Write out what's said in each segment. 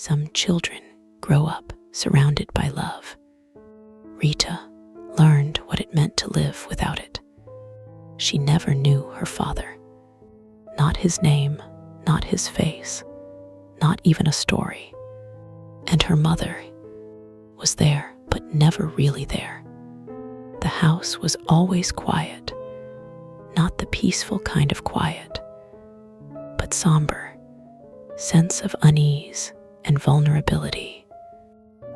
Some children grow up surrounded by love. Rita learned what it meant to live without it. She never knew her father. Not his name, not his face, not even a story. And her mother was there, but never really there. The house was always quiet, not the peaceful kind of quiet, but somber, sense of unease and vulnerability,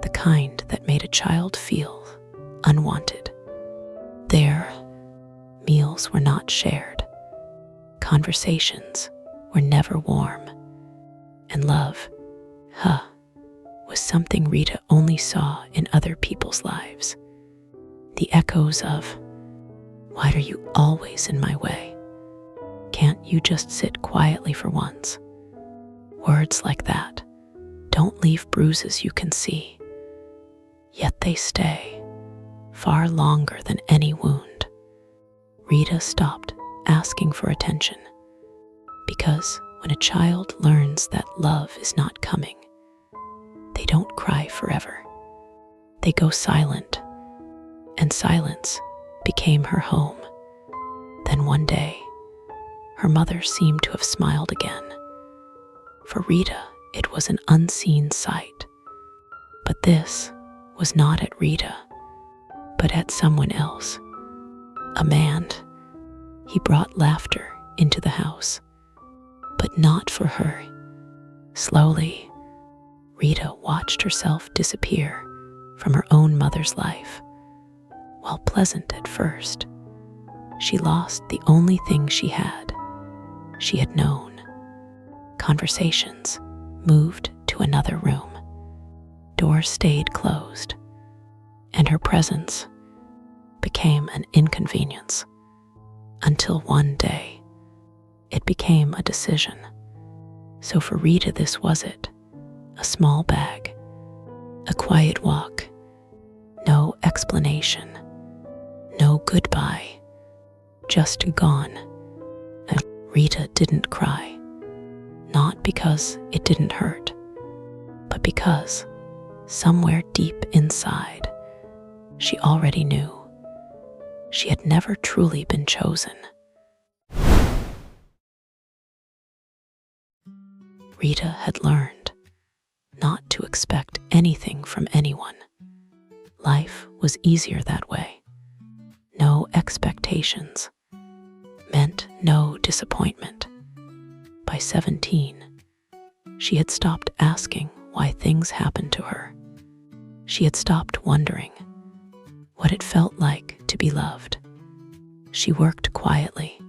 the kind that made a child feel unwanted. There, meals were not shared, conversations were never warm, and love, was something Rita only saw in other people's lives. The echoes of, "Why are you always in my way? Can't you just sit quietly for once?" Words like that don't leave bruises you can see, yet they stay far longer than any wound. Rita stopped asking for attention, because when a child learns that love is not coming, they don't cry forever. They go silent, and silence became her home. Then one day, her mother seemed to have smiled again. For Rita, it was an unseen sight. But this was not at Rita, but at someone else. A man. He brought laughter into the house, but not for her. Slowly, Rita watched herself disappear from her own mother's life. While pleasant at first, she lost the only thing she had known. Conversations moved to another room. Doors stayed closed, and her presence became an inconvenience. Until one day, it became a decision. So for Rita, this was it. A small bag, a quiet walk, no explanation, no goodbye, just gone. And Rita didn't cry, not because it didn't hurt, but because somewhere deep inside, she already knew she had never truly been chosen. Rita had learned not to expect anything from anyone. Life was easier that way. No expectations meant no disappointment. By 17, she had stopped asking why things happened to her. She had stopped wondering what it felt like to be loved. She worked quietly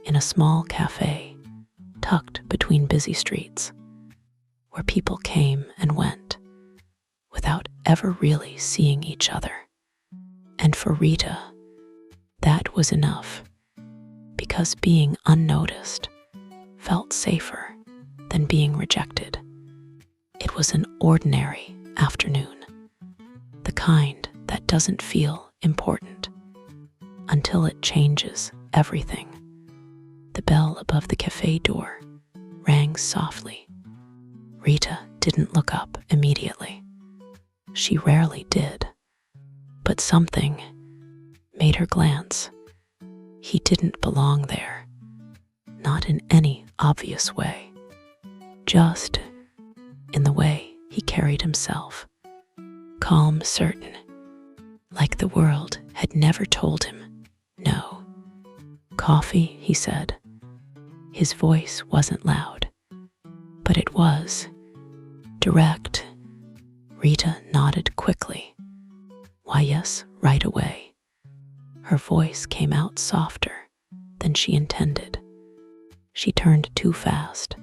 in a small cafe tucked between busy streets, where people came and went without ever really seeing each other. And for Rita, that was enough, because being unnoticed felt safer than being rejected. It was an ordinary afternoon, the kind that doesn't feel important until it changes everything. The bell above the cafe door rang softly. Rita didn't look up immediately. She rarely did, but something made her glance. He didn't belong there, not in any obvious way, just in the way he carried himself. Calm, certain, like the world had never told him no. "Coffee," he said. His voice wasn't loud, but it was direct. Rita nodded quickly. "Why, yes, right away." Her voice came out softer than she intended. She turned too fast,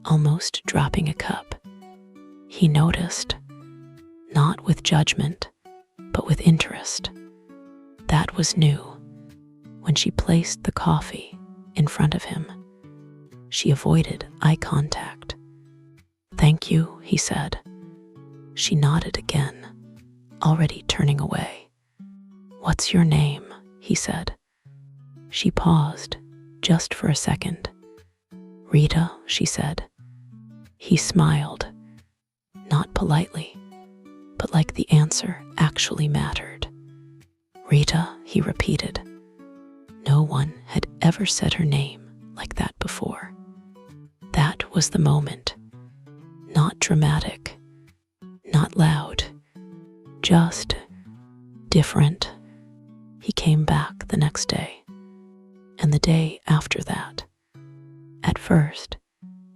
almost dropping a cup. He noticed, not with judgment, but with interest. That was new. When she placed the coffee in front of him, she avoided eye contact. "Thank you," he said. She nodded again, already turning away. "What's your name?" he said. She paused just for a second. "Rita," she said. He smiled, not politely, but like the answer actually mattered. Rita, he repeated. No one had ever said her name like that before. That was the moment. Not dramatic, not loud, just different. He came back the next day, and the day after that. At first,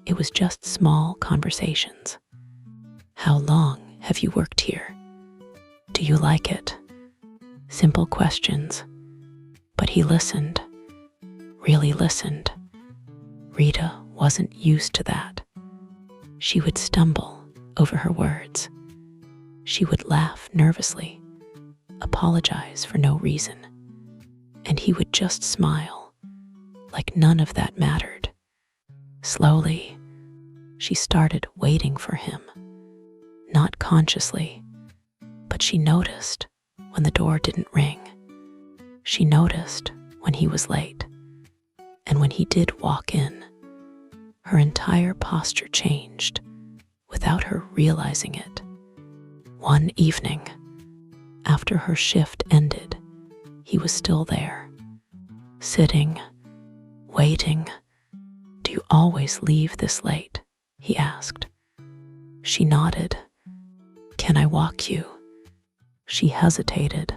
it was just small conversations. How long have you worked here? Do you like it? Simple questions. But he listened, really listened. Rita wasn't used to that. She would stumble over her words. She would laugh nervously, apologize for no reason, and he would just smile, like none of that mattered. Slowly, she started waiting for him, not consciously, but she noticed when the door didn't ring. She noticed when he was late, and when he did walk in, her entire posture changed without her realizing it. One evening, after her shift ended, he was still there, sitting, waiting. Do you always leave this late? He asked. She nodded. Can I walk you? She hesitated,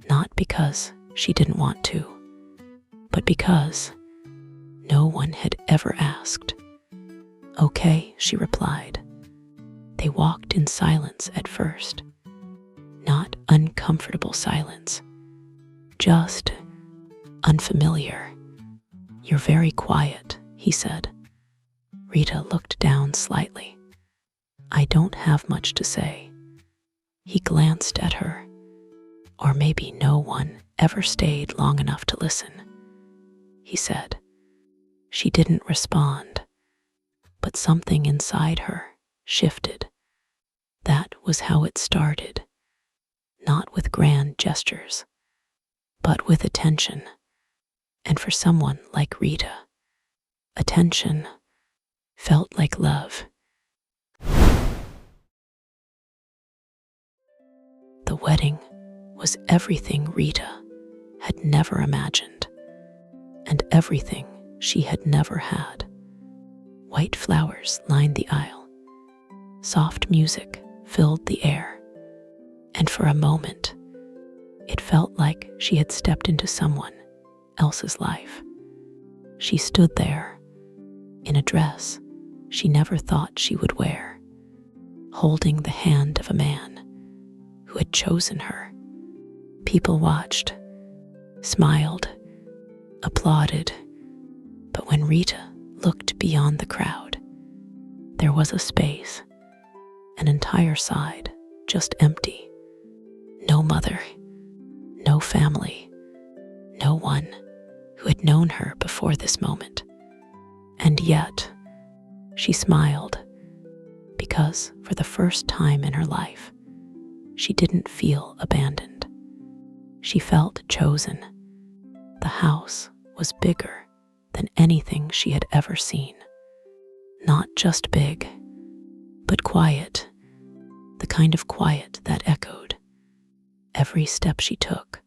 not because she didn't want to, but because no one had ever asked. Okay, she replied. They walked in silence at first, not uncomfortable silence, just unfamiliar. You're very quiet, he said. Rita looked down slightly. I don't have much to say. He glanced at her. Or maybe no one ever stayed long enough to listen, he said. She didn't respond, but something inside her shifted. That was how it started, not with grand gestures, but with attention. And for someone like Rita, attention felt like love. The wedding was everything Rita had never imagined, and everything she had never had. White flowers lined the aisle. Soft music filled the air. And for a moment, it felt like she had stepped into someone else's life. She stood there, in a dress she never thought she would wear, holding the hand of a man who had chosen her. People watched, smiled, applauded, but when Rita looked beyond the crowd, there was a space, an entire side just empty. No mother, no family, no one who had known her before this moment. And yet, she smiled, because for the first time in her life, she didn't feel abandoned. She felt chosen. The house was bigger than anything she had ever seen. Not just big, but quiet, the kind of quiet that echoed. Every step she took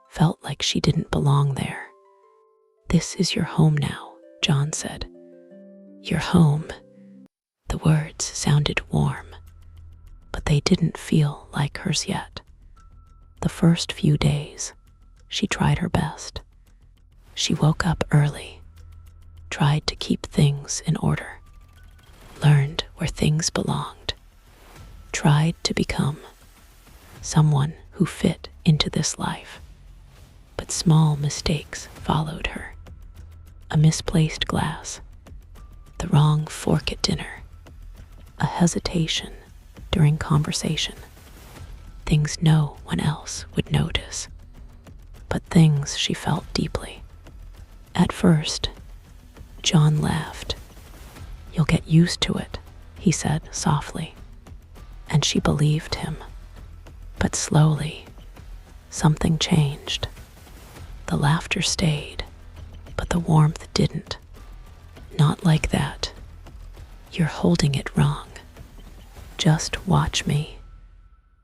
felt like she didn't belong there. This is your home now, John said. Your home. The words sounded warm, but they didn't feel like hers yet. The first few days, she tried her best. She woke up early, tried to keep things in order, learned where things belonged, tried to become someone who fit into this life. But small mistakes followed her. A misplaced glass, the wrong fork at dinner, a hesitation during conversation, things no one else would notice, but things she felt deeply. At first, John laughed. You'll get used to it, he said softly, and she believed him. But slowly, something changed. The laughter stayed, but the warmth didn't. Not like that. You're holding it wrong. Just watch me.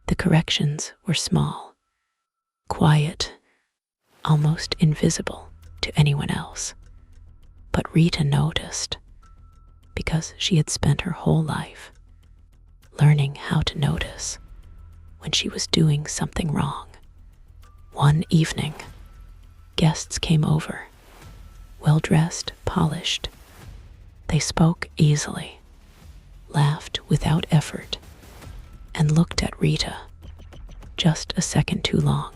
The corrections were small, quiet, almost invisible to anyone else. But Rita noticed, because she had spent her whole life learning how to notice when she was doing something wrong. One evening, guests came over, well-dressed, polished. They spoke easily, laughed without effort, and looked at Rita just a second too long.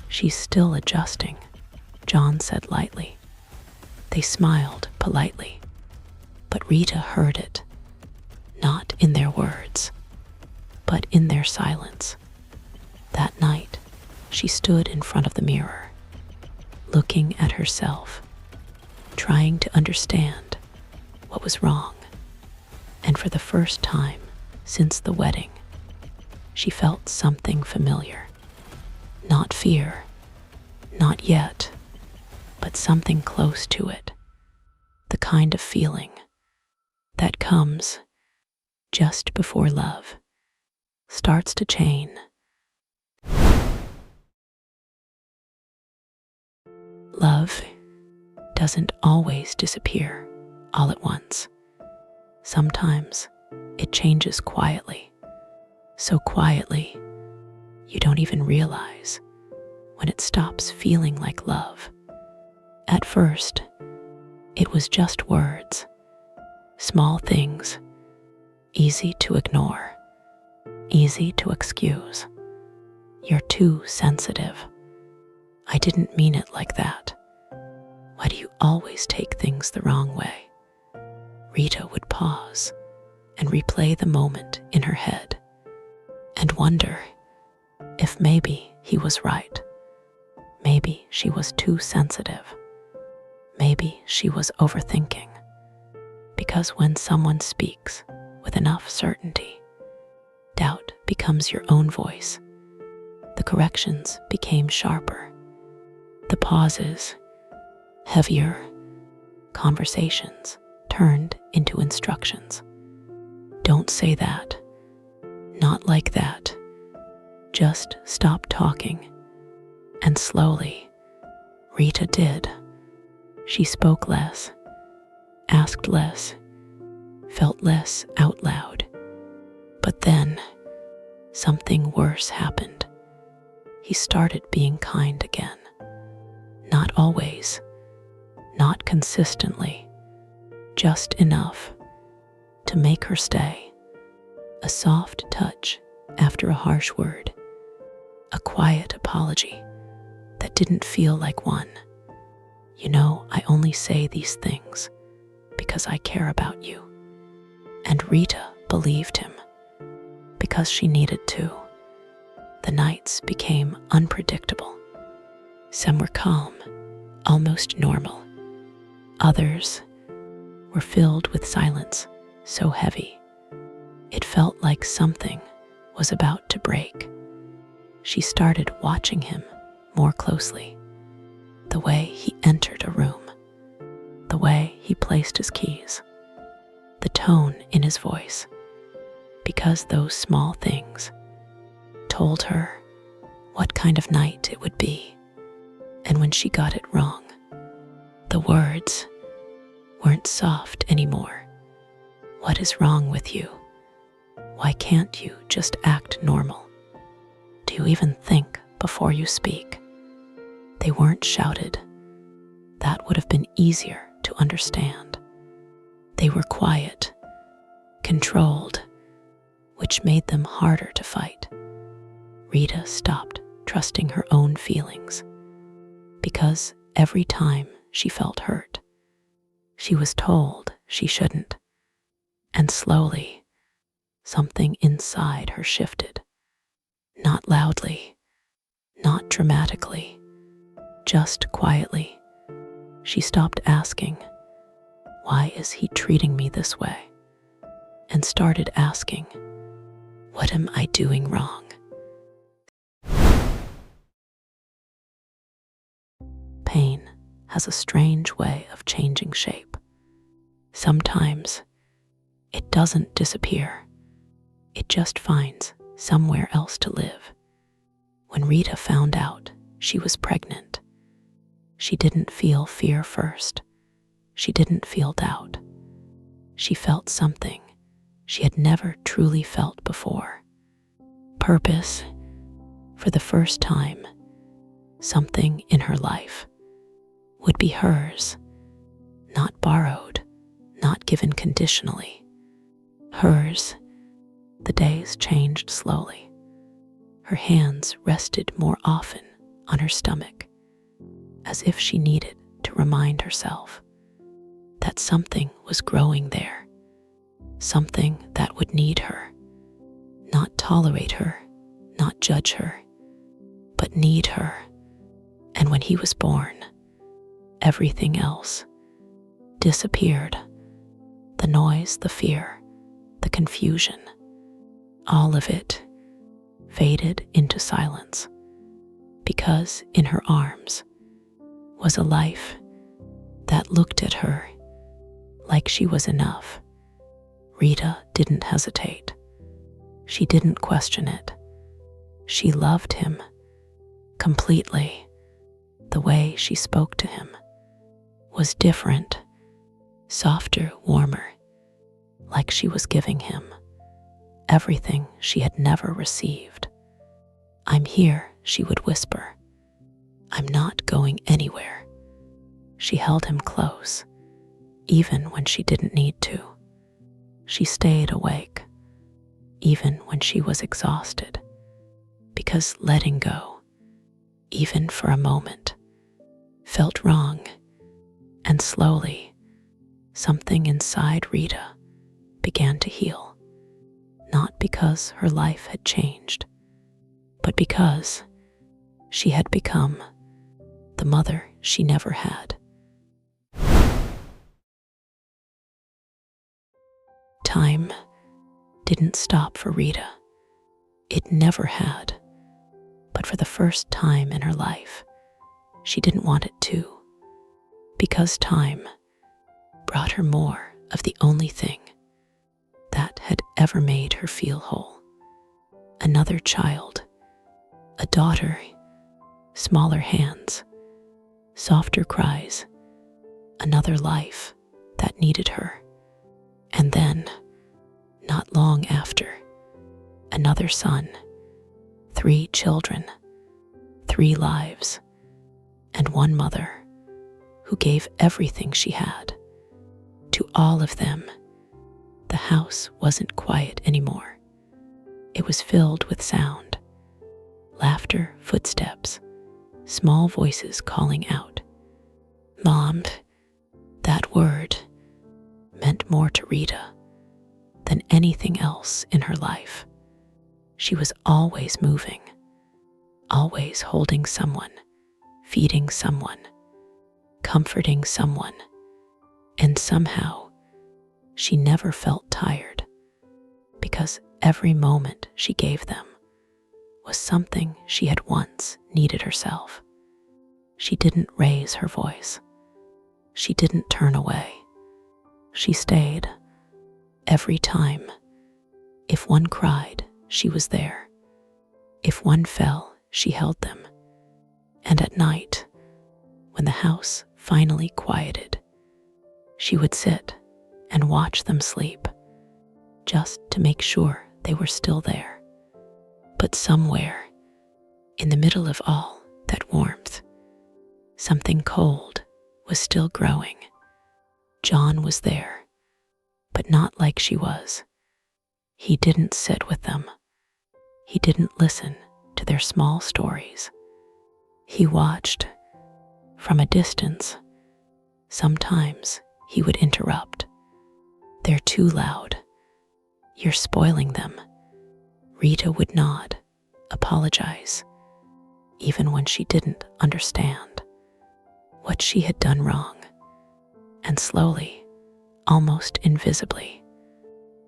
"She's still adjusting," John said lightly. They smiled politely, but Rita heard it, not in their words, but in their silence. That night, she stood in front of the mirror, looking at herself, trying to understand what was wrong. And for the first time since the wedding, she felt something familiar. Not fear, not yet, but something close to it. The kind of feeling that comes just before love starts to chain. Love doesn't always disappear all at once. Sometimes it changes quietly, so quietly you don't even realize when it stops feeling like love. At first, it was just words, small things, easy to ignore, easy to excuse. "You're too sensitive. I didn't mean it like that. Why do you always take things the wrong way?" Rita would pause and replay the moment in her head and wonder if maybe he was right. Maybe she was too sensitive. Maybe she was overthinking. Because when someone speaks with enough certainty, doubt becomes your own voice. The corrections became sharper, the pauses heavier, conversations turned into instructions. "Don't say that. Not like that. Just stop talking." And slowly, Rita did. She spoke less, asked less, felt less out loud. But then, something worse happened. He started being kind again. Not always, not consistently, just enough to make her stay. A soft touch after a harsh word, a quiet apology that didn't feel like one. "You know, I only say these things because I care about you." And Rita believed him because she needed to. The nights became unpredictable. Some were calm, almost normal. Others were filled with silence so heavy it felt like something was about to break. She started watching him more closely. The way he entered a room, the way he placed his keys, the tone in his voice, because those small things told her what kind of night it would be. And when she got it wrong, the words weren't soft anymore. "What is wrong with you? Why can't you just act normal? Do you even think before you speak?" They weren't shouted. That would have been easier to understand. They were quiet, controlled, which made them harder to fight. Rita stopped trusting her own feelings because every time she felt hurt, she was told she shouldn't. And slowly, something inside her shifted. Not loudly, not dramatically, just quietly. She stopped asking, "Why is he treating me this way?" and started asking, "What am I doing wrong?" Pain has a strange way of changing shape. Sometimes it doesn't disappear. It just finds somewhere else to live. When Rita found out she was pregnant, she didn't feel fear first. She didn't feel doubt. She felt something she had never truly felt before. Purpose. For the first time, something in her life would be hers, not borrowed, not given conditionally. Hers. The days changed slowly. Her hands rested more often on her stomach, as if she needed to remind herself that something was growing there, something that would need her, not tolerate her, not judge her, but need her. And when he was born, everything else disappeared. The noise, the fear, the confusion, all of it faded into silence, because in her arms was a life that looked at her like she was enough. Rita didn't hesitate. She didn't question it. She loved him completely. The way she spoke to him was different, softer, warmer, like she was giving him everything she had never received. "I'm here," she would whisper. "I'm not going anywhere." She held him close, even when she didn't need to. She stayed awake, even when she was exhausted, because letting go, even for a moment, felt wrong. And slowly, something inside Rita began to heal. Not because her life had changed, but because she had become the mother she never had. Time didn't stop for Rita. It never had. But for the first time in her life, she didn't want it to, because time brought her more of the only thing that had ever made her feel whole. Another child, a daughter, smaller hands, softer cries, another life that needed her. And then, not long after, another son, 3 children, 3 lives, and one mother who gave everything she had to all of them. The house wasn't quiet anymore. It was filled with sound, laughter, footsteps, small voices calling out. Mom. That word meant more to Rita than anything else in her life. She was always moving, always holding someone, feeding someone, comforting someone, and somehow she never felt tired, because every moment she gave them was something she had once needed herself. She didn't raise her voice. She didn't turn away. She stayed. Every time. If one cried, she was there. If one fell, she held them. And at night, when the house finally quieted, she would sit and watch them sleep, just to make sure they were still there. But somewhere, in the middle of all that warmth, something cold was still growing. John was there, but not like she was. He didn't sit with them. He didn't listen to their small stories. He watched from a distance. Sometimes he would interrupt. "They're too loud. You're spoiling them." Rita would nod, apologize, even when she didn't understand what she had done wrong. And slowly, almost invisibly,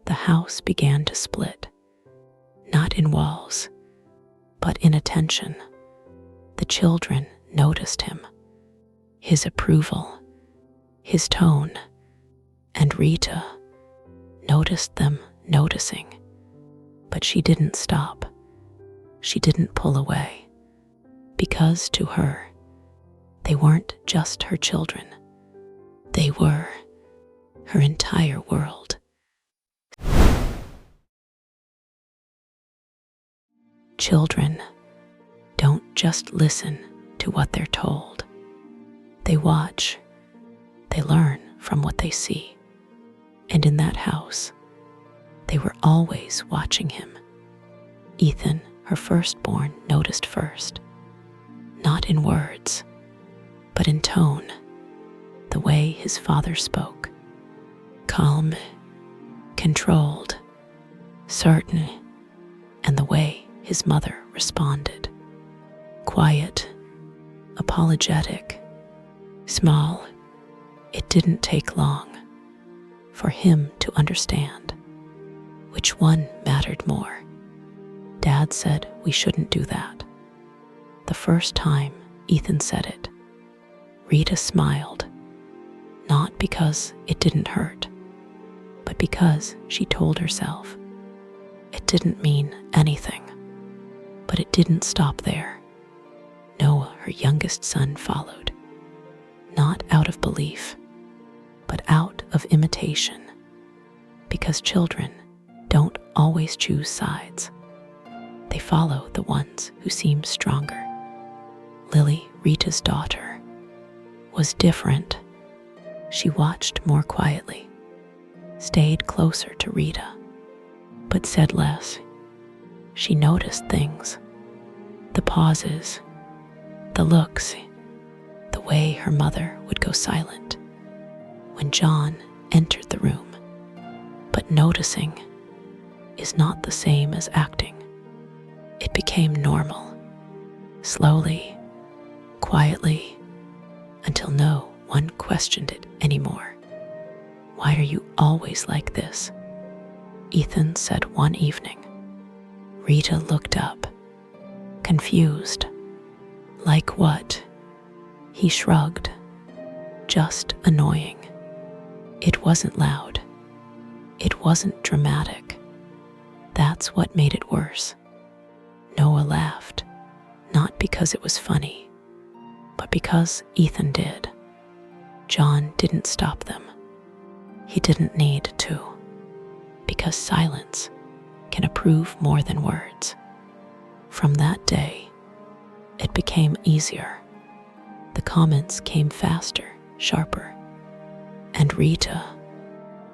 the house began to split, not in walls, but in attention. The children noticed him, his approval, his tone, and Rita noticed them noticing. But she didn't stop. She didn't pull away. Because to her, they weren't just her children. They were her entire world. Children don't just listen to what they're told. They watch. They learn from what they see. And in that house, they were always watching him. Ethan, her firstborn, noticed first. Not in words, but in tone. The way his father spoke. Calm, controlled, certain, and the way his mother responded. Quiet, apologetic, small. It didn't take long for him to understand which one mattered more. Dad said we shouldn't do that. The first time Ethan said it, Rita smiled, not because it didn't hurt, but because she told herself it didn't mean anything. But it didn't stop there. Noah, her youngest son, followed, not out of belief, but out of imitation, because children don't always choose sides. They follow the ones who seem stronger. Lily, Rita's daughter, was different. She watched more quietly, stayed closer to Rita, but said less. She noticed things, the pauses, the looks, the way her mother would go silent when John entered the room. But noticing is not the same as acting. It became normal, slowly, quietly, until no one questioned it anymore. "Why are you always like this?" Ethan said one evening. Rita looked up, confused. "Like what?" He shrugged. "Just annoying." It wasn't loud. It wasn't dramatic. That's what made it worse. Noah laughed, not because it was funny, but because Ethan did. John didn't stop them. He didn't need to, because silence can approve more than words. From that day, it became easier. The comments came faster, sharper, and Rita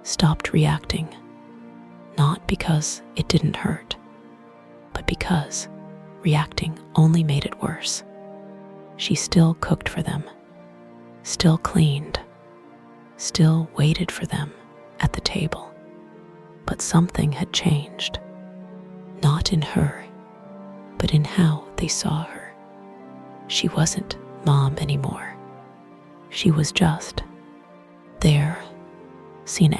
stopped reacting, not because it didn't hurt, but because reacting only made it worse. She still cooked for them, still cleaned, still waited for them at the table. But something had changed, not in her, but in how they saw her. She wasn't Mom anymore. She was just there, seen